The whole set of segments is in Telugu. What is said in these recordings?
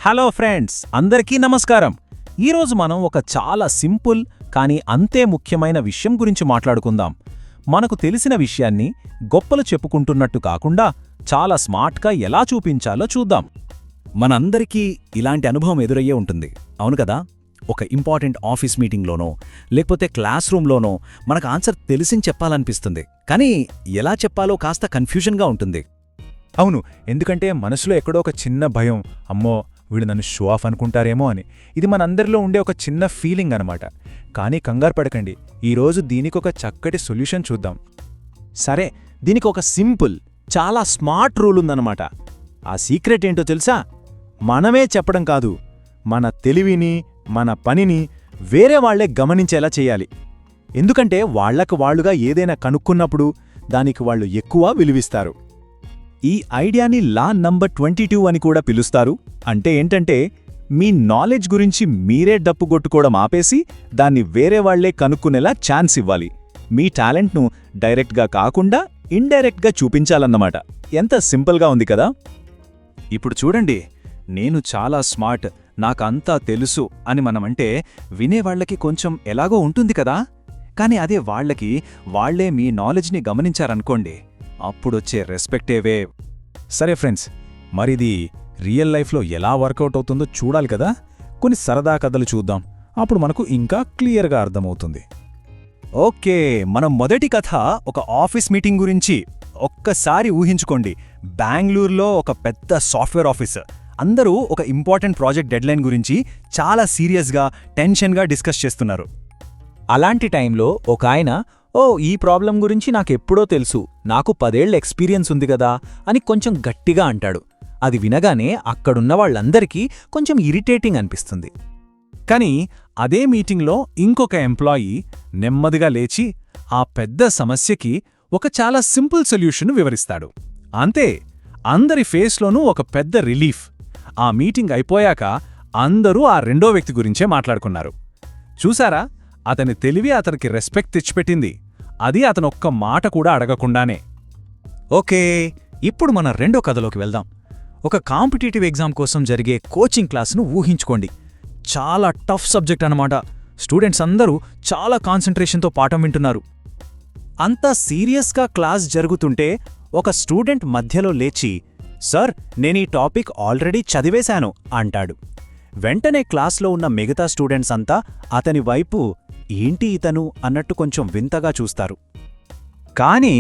హలో ఫ్రెండ్స్, అందరికీ నమస్కారం. ఈరోజు మనం ఒక చాలా సింపుల్ కానీ అంతే ముఖ్యమైన విషయం గురించి మాట్లాడుకుందాం. మనకు తెలిసిన విషయాన్ని గొప్పలు చెప్పుకుంటున్నట్టు కాకుండా చాలా స్మార్ట్గా ఎలా చూపించాలో చూద్దాం. మనందరికీ ఇలాంటి అనుభవం ఎదురయ్యే ఉంటుంది, అవును కదా? ఒక ఇంపార్టెంట్ ఆఫీస్ మీటింగ్లోనో లేకపోతే క్లాస్ రూమ్లోనో మనకు ఆన్సర్ తెలిసింది చెప్పాలనిపిస్తుంది, కానీ ఎలా చెప్పాలో కాస్త కన్ఫ్యూజన్గా ఉంటుంది. అవును, ఎందుకంటే మనసులో ఎక్కడో ఒక చిన్న భయం, అమ్మో వీడు నన్ను షో ఆఫ్ అనుకుంటారేమో అని. ఇది మనందరిలో ఉండే ఒక చిన్న ఫీలింగ్ అనమాట. కానీ కంగారు పడకండి, ఈరోజు దీనికొక చక్కటి సొల్యూషన్ చూద్దాం. సరే, దీనికి ఒక సింపుల్, చాలా స్మార్ట్ రూల్ ఉందన్నమాట. ఆ సీక్రెట్ ఏంటో తెలుసా? మనమే చెప్పడం కాదు, మన తెలివిని, మన పనిని వేరే వాళ్లే గమనించేలా చేయాలి. ఎందుకంటే వాళ్లకు వాళ్లుగా ఏదైనా కనుక్కున్నప్పుడు దానికి వాళ్ళు ఎక్కువ విలువిస్తారు. ఈ ఐడియాని లా నంబర్ 22 అని కూడా పిలుస్తారు. అంటే ఏంటంటే, మీ నాలెడ్జ్ గురించి మీరే డప్పు కొట్టుకోవడం ఆపేసి దాన్ని వేరే వాళ్లే కనుక్కునేలా ఛాన్స్ ఇవ్వాలి. మీ టాలెంట్ను డైరెక్ట్గా కాకుండా ఇండైరెక్ట్గా చూపించాలన్నమాట. ఎంత సింపుల్గా ఉంది కదా? ఇప్పుడు చూడండి, నేను చాలా స్మార్ట్, నాకంతా తెలుసు అని మనమంటే వినేవాళ్లకి కొంచెం ఎలాగో ఉంటుంది కదా. కానీ అదే వాళ్లే మీ నాలెడ్జ్ని గమనించారనుకోండి, అప్పుడొచ్చే రెస్పెక్టేవే. సరే ఫ్రెండ్స్, మరిది రియల్ లైఫ్లో ఎలా వర్కౌట్ అవుతుందో చూడాలి కదా. కొన్ని సరదా కథలు చూద్దాం, అప్పుడు మనకు ఇంకా క్లియర్గా అర్థమవుతుంది. ఓకే, మన మొదటి కథ ఒక ఆఫీస్ మీటింగ్ గురించి. ఒక్కసారి ఊహించుకోండి, బెంగళూరులో ఒక పెద్ద సాఫ్ట్వేర్ ఆఫీసర్. అందరూ ఒక ఇంపార్టెంట్ ప్రాజెక్ట్ డెడ్లైన్ గురించి చాలా సీరియస్గా, టెన్షన్గా డిస్కస్ చేస్తున్నారు. అలాంటి టైంలో ఒక ఆయన, ఈ ప్రాబ్లం గురించి నాకెప్పుడో తెలుసు, నాకు 10 ఏళ్ల ఎక్స్పీరియన్స్ ఉంది కదా అని కొంచెం గట్టిగా అంటాడు. అది వినగానే అక్కడున్న వాళ్ళందరికీ కొంచెం ఇరిటేటింగ్ అనిపిస్తుంది. కానీ అదే మీటింగ్లో ఇంకొక ఎంప్లాయీ నెమ్మదిగా లేచి ఆ పెద్ద సమస్యకి ఒక చాలా సింపుల్ సొల్యూషన్ వివరిస్తాడు. అంతే, అందరి ఫేస్లోనూ ఒక పెద్ద రిలీఫ్. ఆ మీటింగ్ అయిపోయాక అందరూ ఆ రెండో వ్యక్తి గురించే మాట్లాడుకున్నారు. చూసారా, అతని తెలివి అతనికి రెస్పెక్ట్ తెచ్చిపెట్టింది, అది అతనొక్క మాట కూడా అడగకుండానే. ఓకే, ఇప్పుడు మన రెండో కథలోకి వెళ్దాం. ఒక కాంపిటేటివ్ ఎగ్జామ్ కోసం జరిగే కోచింగ్ క్లాస్ను ఊహించుకోండి. చాలా టఫ్ సబ్జెక్ట్ అన్నమాట. స్టూడెంట్స్ అందరూ చాలా కాన్సంట్రేషన్తో పాఠం వింటున్నారు. అంతా సీరియస్గా క్లాస్ జరుగుతుంటే ఒక స్టూడెంట్ మధ్యలో లేచి, సార్, నేనీ టాపిక్ ఆల్రెడీ చదివేశాను అంటాడు. వెంటనే క్లాస్లో ఉన్న మిగతా స్టూడెంట్స్ అంతా అతని వైపు ఏంటి ఇతను అన్నట్టు కొంచెం వింతగా చూస్తారు. కానీ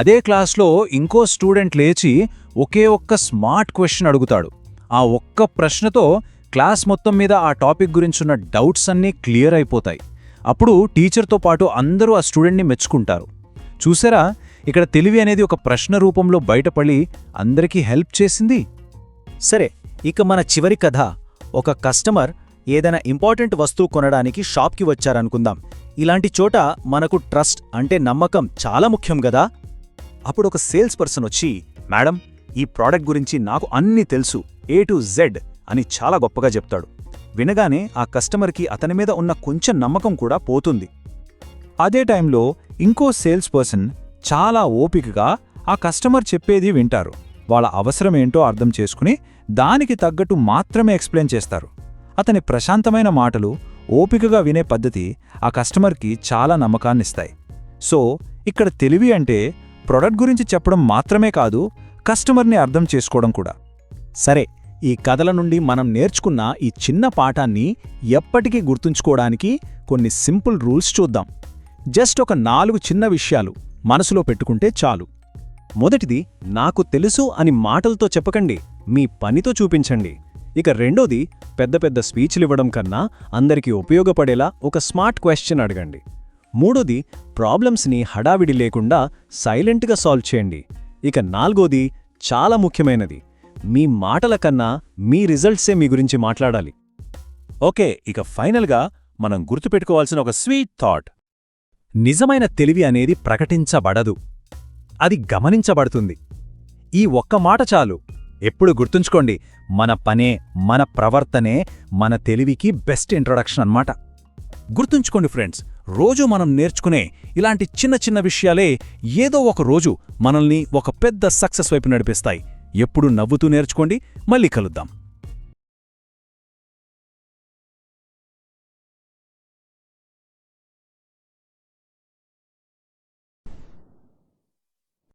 అదే క్లాస్లో ఇంకో స్టూడెంట్ లేచి ఒకే ఒక్క స్మార్ట్ క్వశ్చన్ అడుగుతాడు. ఆ ఒక్క ప్రశ్నతో క్లాస్ మొత్తం మీద ఆ టాపిక్ గురించున్న డౌట్స్ అన్నీ క్లియర్ అయిపోతాయి. అప్పుడు టీచర్తో పాటు అందరూ ఆ స్టూడెంట్ని మెచ్చుకుంటారు. చూసారా, ఇక్కడ తెలివి అనేది ఒక ప్రశ్న రూపంలో బయటపడి అందరికీ హెల్ప్ చేసింది. సరే, ఇక మన చివరి కథ. ఒక కస్టమర్ ఏదైనా ఇంపార్టెంట్ వస్తువు కొనడానికి షాప్కి వచ్చారనుకుందాం. ఇలాంటి చోట మనకు ట్రస్ట్ అంటే నమ్మకం చాలా ముఖ్యం గదా. అప్పుడు ఒక సేల్స్ పర్సన్ వచ్చి, మేడం, ఈ ప్రోడక్ట్ గురించి నాకు అన్నీ తెలుసు, A to Z అని చాలా గొప్పగా చెప్తాడు. వినగానే ఆ కస్టమర్కి అతని మీద ఉన్న కొంచెం నమ్మకం కూడా పోతుంది. అదే టైంలో ఇంకో సేల్స్ పర్సన్ చాలా ఓపికగా ఆ కస్టమర్ చెప్పేది వింటారు. వాళ్ళ అవసరమేంటో అర్థం చేసుకుని దానికి తగ్గట్టు మాత్రమే ఎక్స్ప్లెయిన్ చేస్తారు. అతని ప్రశాంతమైన మాటలు, ఓపికగా వినే పద్ధతి ఆ కస్టమర్కి చాలా నమ్మకాన్నిస్తాయి. సో ఇక్కడ తెలివి అంటే ప్రొడక్ట్ గురించి చెప్పడం మాత్రమే కాదు, కస్టమర్ని అర్థం చేసుకోవడం కూడా. సరే, ఈ కథల నుండి మనం నేర్చుకున్న ఈ చిన్న పాఠాన్ని ఎప్పటికీ గుర్తుంచుకోవడానికి కొన్ని సింపుల్ రూల్స్ చూద్దాం. జస్ట్ ఒక 4 చిన్న విషయాలు మనసులో పెట్టుకుంటే చాలు. మొదటిది, నాకు తెలుసు అని మాటలతో చెప్పకండి, మీ పనితో చూపించండి. ఇక రెండోది, పెద్ద పెద్ద స్పీచ్లివ్వడం కన్నా అందరికీ ఉపయోగపడేలా ఒక స్మార్ట్ క్వశ్చన్ అడగండి. మూడోది, ప్రాబ్లమ్స్ని హడావిడి లేకుండా సైలెంట్గా సాల్వ్ చేయండి. ఇక నాలుగోది, చాలా ముఖ్యమైనది, మీ మాటల కన్నా మీ రిజల్ట్సే మీ గురించి మాట్లాడాలి. ఓకే, ఇక ఫైనల్గా మనం గుర్తుపెట్టుకోవాల్సిన ఒక స్వీట్ థాట్. నిజమైన తెలివి అనేది ప్రకటించబడదు, అది గమనించబడుతుంది. ఈ ఒక్క మాట చాలు. ఎప్పుడు గుర్తుంచుకోండి, మన పనే, మన ప్రవర్తనే మన తెలివికి బెస్ట్ ఇంట్రొడక్షన్ అన్నమాట. గుర్తుంచుకోండి ఫ్రెండ్స్, రోజూ మనం నేర్చుకునే ఇలాంటి చిన్న చిన్న విషయాలే ఏదో ఒక రోజు మనల్ని ఒక పెద్ద సక్సెస్ వైపు నడిపిస్తాయి. ఎప్పుడూ నవ్వుతూ నేర్చుకోండి. మళ్ళీ కలుద్దాం.